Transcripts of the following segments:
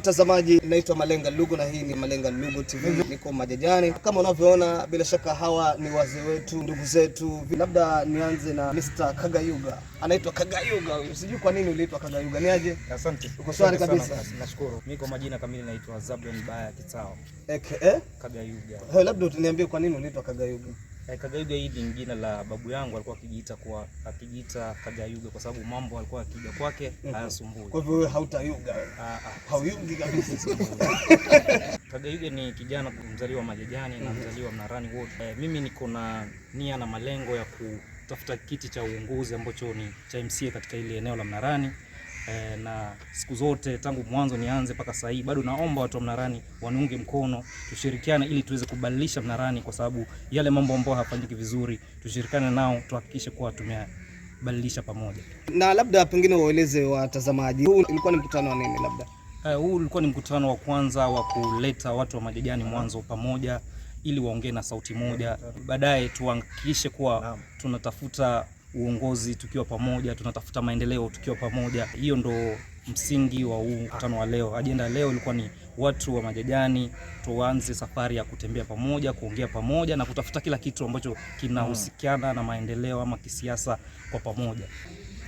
Mtazamaji, naitwa Malenga Lugo na hii ni Malenga Lugo TV. Niko Majajani. Kama unavyoona, bila shaka hawa ni wazee wetu, ndugu zetu. Labda nianze na Mr. Kagayuga. Anaitwa Kagayuga. Sijui kwa nini uliitwa Kagayuga. Ni aje? Asante. Uko swali kabisa. Nashukuru. Mimi kwa majina kamili naitwa Zablon Baya Kitao. Kagayuga. Labda utaniambie kwa nini uliitwa Kagayuga. Kagayuga hii ni jina la babu yangu, alikuwa akijiita Kagayuga kwa sababu mambo alikuwa akija kwake hayasumbui. Kwa hivyo wewe hautayuga. Hauyugi kabisa. Kagayuga ni kijana mzaliwa Majajani na mzaliwa Mnarani Ward. Mimi niko na nia na malengo ya kutafuta kiti cha uongozi ambacho ni cha MCA katika ile eneo la Mnarani. Na siku zote tangu mwanzo nianze mpaka sasa hivi bado naomba watu wa Mnarani waniunge mkono, tushirikiane ili tuweze kubadilisha Mnarani, kwa sababu yale mambo ambayo hayafanyiki vizuri tushirikiane nao, tuhakikishe kuwa tumebadilisha pamoja. Na labda pengine waeleze watazamaji, huu ulikuwa ni mkutano wa nini labda? Huu ulikuwa ni mkutano wa kwanza wa kuleta watu wa Majajani mwanzo pamoja ili waongee na sauti moja. Baadaye tuhakikishe kuwa tunatafuta uongozi tukiwa pamoja, tunatafuta maendeleo tukiwa pamoja. Hiyo ndo msingi wa huu mkutano wa leo. Ajenda leo ilikuwa ni watu wa Majajani tuanze safari ya kutembea pamoja, kuongea pamoja na kutafuta kila kitu ambacho kinahusiana na maendeleo ama kisiasa kwa pamoja.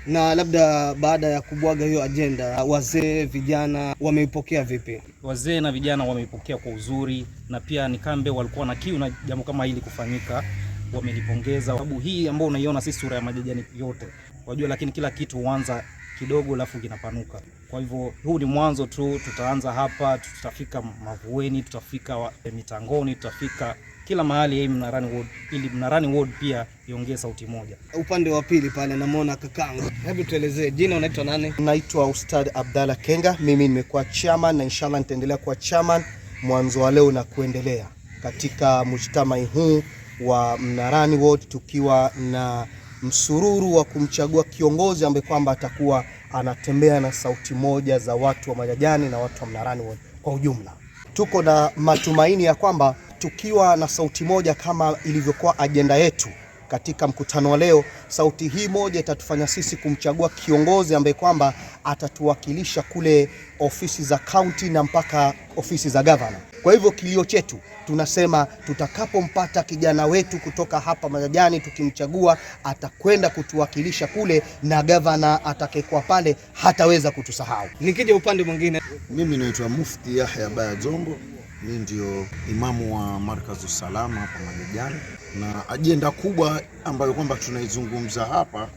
Na labda baada ya kubwaga hiyo ajenda, wazee vijana wameipokea vipi? Wazee na vijana wameipokea kwa uzuri, na pia Nikambe walikuwa na kiu na jambo kama hili kufanyika. Wamelipongeza sababu hii ambayo unaiona si sura ya Majajani yote, wajua, lakini kila kitu huanza kidogo alafu kinapanuka. Kwa hivyo huu ni mwanzo tu, tutaanza hapa, tutafika Mavueni, tutafika Mitangoni, tutafika kila mahali Mnarani Ward, ili Mnarani Ward pia iongee sauti moja. Upande wa pili pale namuona kakangu. Hebu tuelezee, jina unaitwa nani? Naitwa Ustad Abdalla Kenga. Mimi nimekuwa chairman na inshallah nitaendelea kuwa chairman mwanzo wa leo na kuendelea katika mujtamai huu wa Mnarani Ward, tukiwa na msururu wa kumchagua kiongozi ambaye kwamba atakuwa anatembea na sauti moja za watu wa Majajani na watu wa Mnarani Ward kwa ujumla. Tuko na matumaini ya kwamba tukiwa na sauti moja kama ilivyokuwa ajenda yetu katika mkutano wa leo, sauti hii moja itatufanya sisi kumchagua kiongozi ambaye kwamba atatuwakilisha kule ofisi za county na mpaka ofisi za governor. Kwa hivyo kilio chetu tunasema tutakapompata kijana wetu kutoka hapa Majajani, tukimchagua atakwenda kutuwakilisha kule, na governor atakayekuwa pale hataweza kutusahau. Nikija upande mwingine, mimi naitwa Mufti Yahya Baya Zombo. Mimi ndio imamu wa Markazu Salama hapa Majajani, na ajenda kubwa ambayo kwamba tunaizungumza hapa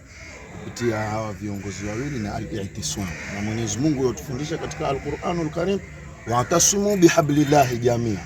kupitia hawa viongozi wawili na al-i'tisam. Na Mwenyezi Mungu yatufundisha katika Al-Qur'anul Karim, wa'tasimu bihablillahi jamia,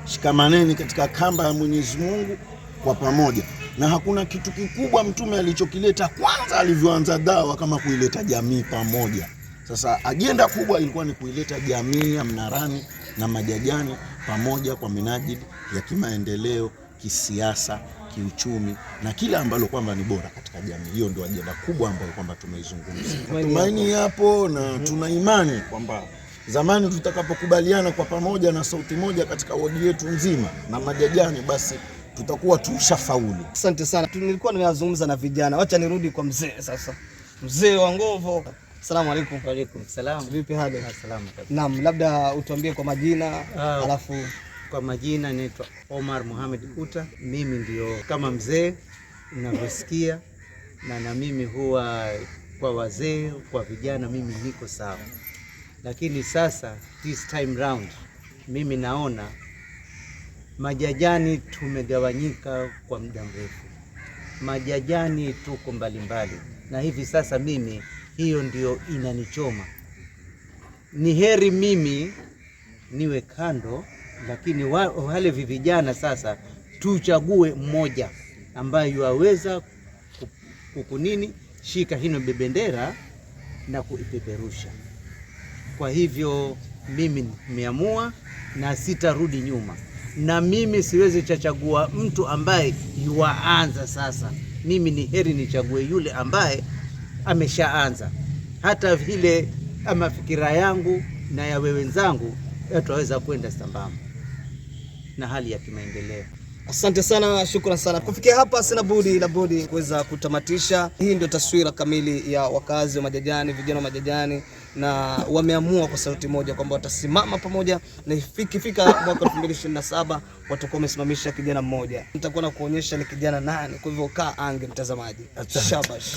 shikamaneni katika kamba ya Mwenyezi Mungu kwa pamoja. Na hakuna kitu kikubwa mtume alichokileta kwanza alivyoanza dawa kama kuileta jamii pamoja. Sasa ajenda kubwa ilikuwa ni kuileta jamii ya Mnarani na Majajani pamoja kwa minajili ya kimaendeleo, kisiasa, kiuchumi na kila ambalo kwamba ni bora katika jamii. Hiyo ndio ajenda kubwa ambayo kwamba tumeizungumzia. Tumaini hapo, na tuna imani kwamba zamani tutakapokubaliana kwa pamoja na sauti moja katika wadi yetu nzima na Majajani, basi tutakuwa tushafaulu. Asante sana. Nilikuwa ninazungumza na vijana. Wacha nirudi kwa mzee sasa. Mzee wa Ngovo. Asalamu alaykum. Wa alaykum salam. Vipi hali? Salama kabisa. Naam, labda utuambie kwa majina, alafu. Kwa majina naitwa Omar Mohamed Uta. Mimi ndio kama mzee unavyosikia, na mimi huwa kwa wazee, kwa vijana mimi niko sawa. Lakini sasa this time round mimi naona Majajani tumegawanyika kwa muda mrefu. Majajani tuko mbalimbali, na hivi sasa mimi hiyo ndio inanichoma. Ni heri mimi niwe kando, lakini wale vijana sasa tuchague mmoja ambaye yuwaweza kukunini shika hino bendera na kuipeperusha. Kwa hivyo mimi nimeamua na sitarudi nyuma, na mimi siwezi chachagua mtu ambaye yuanza sasa. Mimi ni heri nichague yule ambaye ameshaanza, hata vile ama fikira yangu na ya wenzangu tutaweza kwenda sambamba na hali ya kimaendeleo. Asante sana, shukrani sana. Kufikia hapa sina budi kuweza kutamatisha. Hii ndio taswira kamili ya wakazi wa Majajani, vijana wa Majajani, na wameamua kwa sauti moja kwamba watasimama pamoja, na ikifika mwaka 2027 watakuwa wamesimamisha kijana mmoja. Nitakuwa na kuonyesha ni kijana nani, kwa hivyo kaa ange mtazamaji. Shabash.